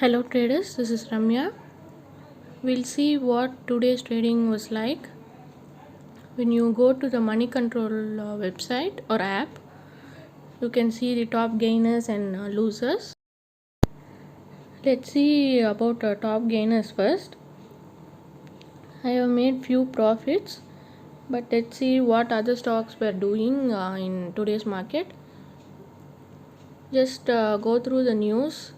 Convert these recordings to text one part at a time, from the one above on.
Hello traders, this is Ramya. We'll see what today's trading was like. When you go to the money control website or app, you can see the top gainers and losers. Let's see about top gainers first. I have made few profits, but let's see what other stocks were doing in today's market. Just go through the news.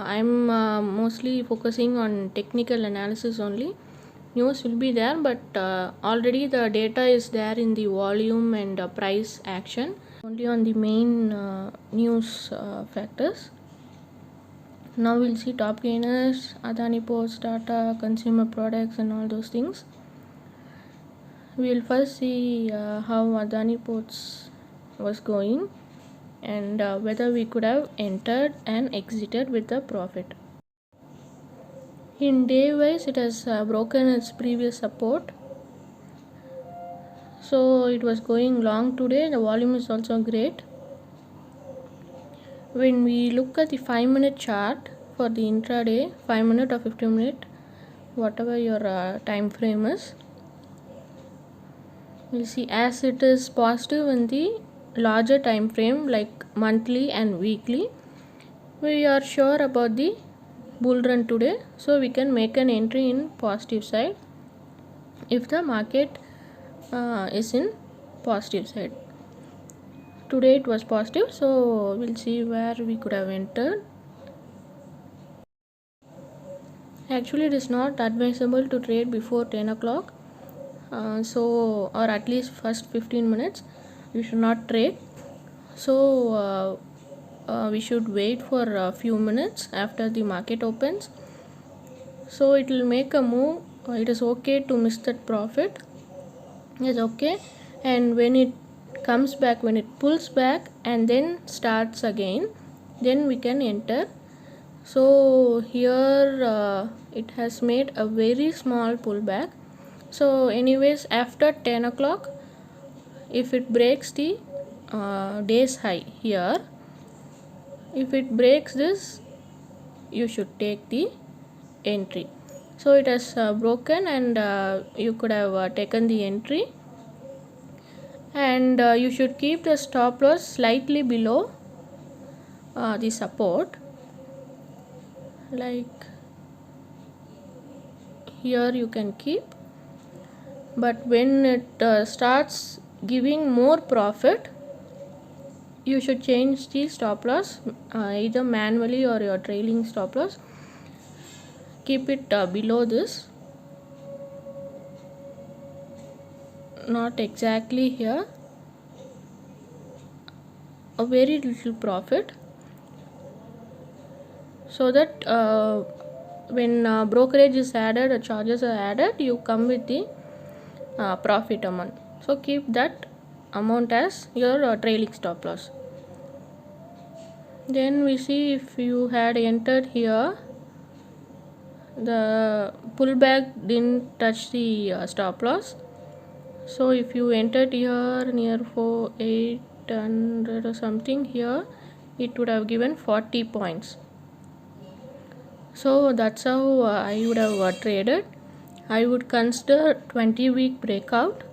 I'm mostly focusing on technical analysis only. News will be there, but already the data is there in the volume and price action, only on the main news factors. Now we'll see top gainers, Adani Ports, Tata, consumer products and all those things. We'll first see how Adani Ports was going and whether we could have entered and exited with a profit. In day wise, it has broken its previous support, so it was going long today. The volume is also great. When we look at the 5-minute chart for the intraday, 5-minute or 15-minute, whatever your time frame is, we'll see as it is positive in the larger time frame like monthly and weekly, we are sure about the bull run today, so we can make an entry in positive side if the market is in positive side. Today it was positive, so we'll see where we could have entered. Actually, it is not advisable to trade before 10 o'clock, or at least first 15 minutes you should not trade. So we should wait for a few minutes after the market opens, so it will make a move. It is okay to miss that profit, it's okay. And when it comes back, when it pulls back and then starts again, then we can enter. So here it has made a very small pullback. So anyways, after 10 o'clock, if it breaks the day's high here, if it breaks this, you should take the entry. So it has broken, and you could have taken the entry, and you should keep the stop loss slightly below the support, like here you can keep. But when it starts giving more profit, you should change the stop loss, either manually or your trailing stop loss. Keep it below this, not exactly here, a very little profit, so that when brokerage is added, charges are added, you come with the profit amount. So keep that amount as your trailing stop loss. Then we see if you had entered here, the pullback didn't touch the stop loss. So if you entered here near 800 or something, here it would have given 40 points. So that's how I would have traded. I would consider 20-week breakout,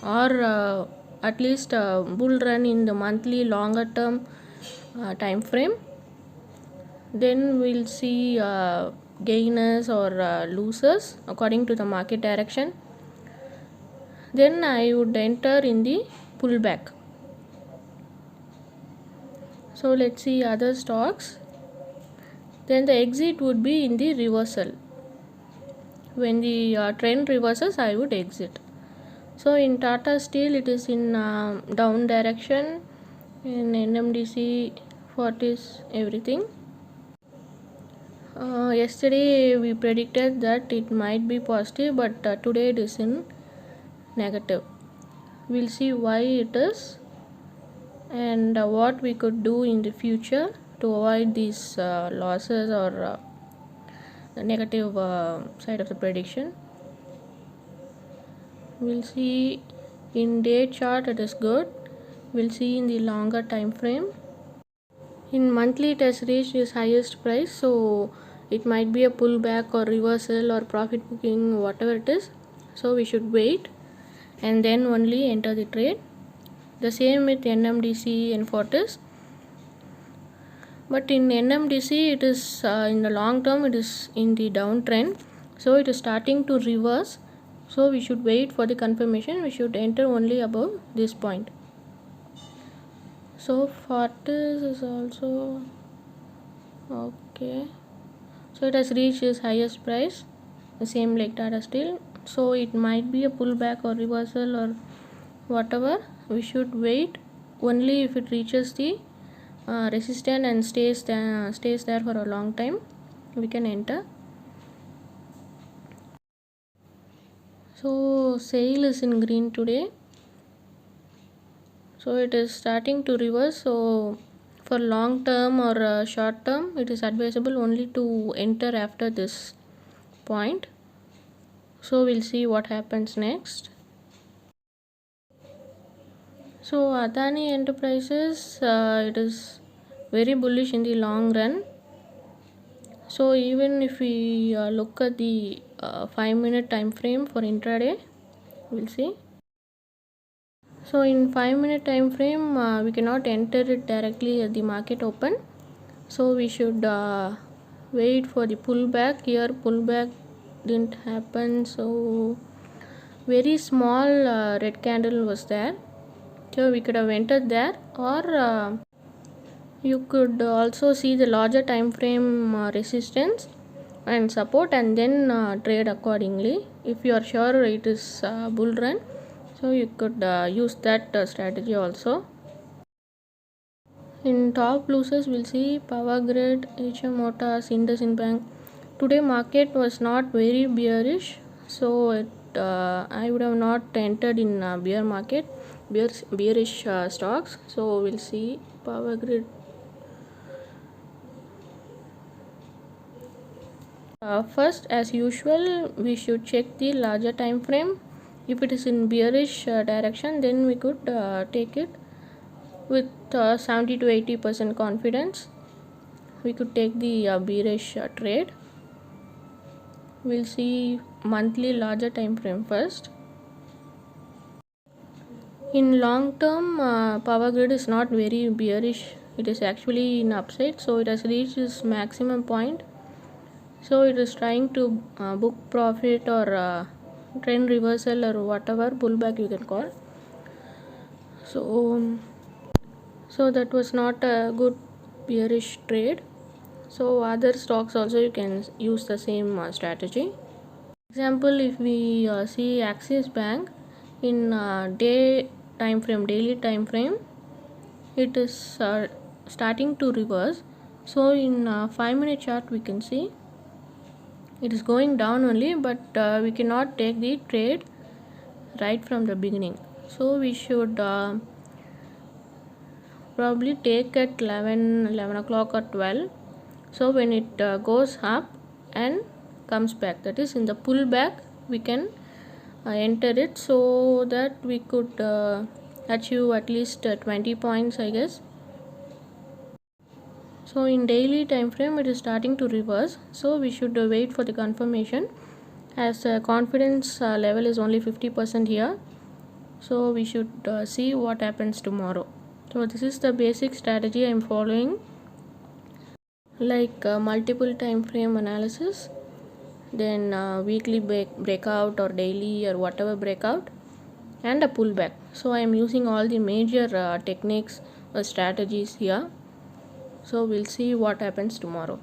or at least a bull run in the monthly longer term time frame. Then we'll see gainers or losers according to the market direction. Then I would enter in the pullback. So let's see other stocks. Then the exit would be in the reversal. When the trend reverses, I would exit. So in Tata Steel, it is in down direction. In NMDC, Fortis, everything. Yesterday we predicted that it might be positive, but today it is in negative. We'll see why it is, and what we could do in the future to avoid these losses or the negative side of the prediction. We'll see in day chart, it is good. We'll see in the longer time frame. In monthly it has reached its highest price, so it might be a pullback or reversal or profit booking, whatever it is. So we should wait and then only enter the trade. The same with NMDC and Fortis. But in NMDC it is in the long term it is in the downtrend, so it is starting to reverse, so we should wait for the confirmation. We should enter only above this point. So Fortis is also okay, so it has reached its highest price, the same like Tata Steel, so it might be a pullback or reversal or whatever. We should wait only if it reaches the resistance and stays there for a long time, we can enter. So SAIL is in green today, so it is starting to reverse. So for long term or short term, it is advisable only to enter after this point. So we'll see what happens next. So Adani Enterprises, it is very bullish in the long run. So even if we look at the 5-minute time frame for intraday, we'll see. So in 5-minute time frame, we cannot enter it directly at the market open. So we should wait for the pullback. Here pullback didn't happen, so very small red candle was there. So we could have entered there, or you could also see the larger time frame resistance and support and then trade accordingly. If you are sure it is bull run, so you could use that strategy also. In top losers, we'll see Power Grid, HM Motors, IndusInd Bank. Today market was not very bearish, so I would have not entered in bearish stocks. So we'll see Power Grid. First, as usual, we should check the larger time frame. If it is in bearish direction, then we could take it with 70 to 80% confidence. We could take the bearish trade. We'll see monthly larger time frame first. In long term, Power Grid is not very bearish. It is actually in upside, so it has reached its maximum point. So it is trying to book profit or trend reversal or whatever pullback you can call. So that was not a good bearish trade. So other stocks also you can use the same strategy. Example, if we see Axis Bank in daily time frame, it is starting to reverse. So in 5-minute chart we can see it is going down only, but we cannot take the trade right from the beginning. So we should probably take at 11 o'clock or 12. So when it goes up and comes back, that is in the pullback, we can enter it, so that we could achieve at least 20 points, I guess. So in daily time frame it is starting to reverse, so we should wait for the confirmation, as confidence level is only 50% here. So we should see what happens tomorrow. So this is the basic strategy I am following, like multiple time frame analysis, then weekly breakout or daily or whatever breakout, and a pullback. So I am using all the major techniques or strategies here. So we'll see what happens tomorrow.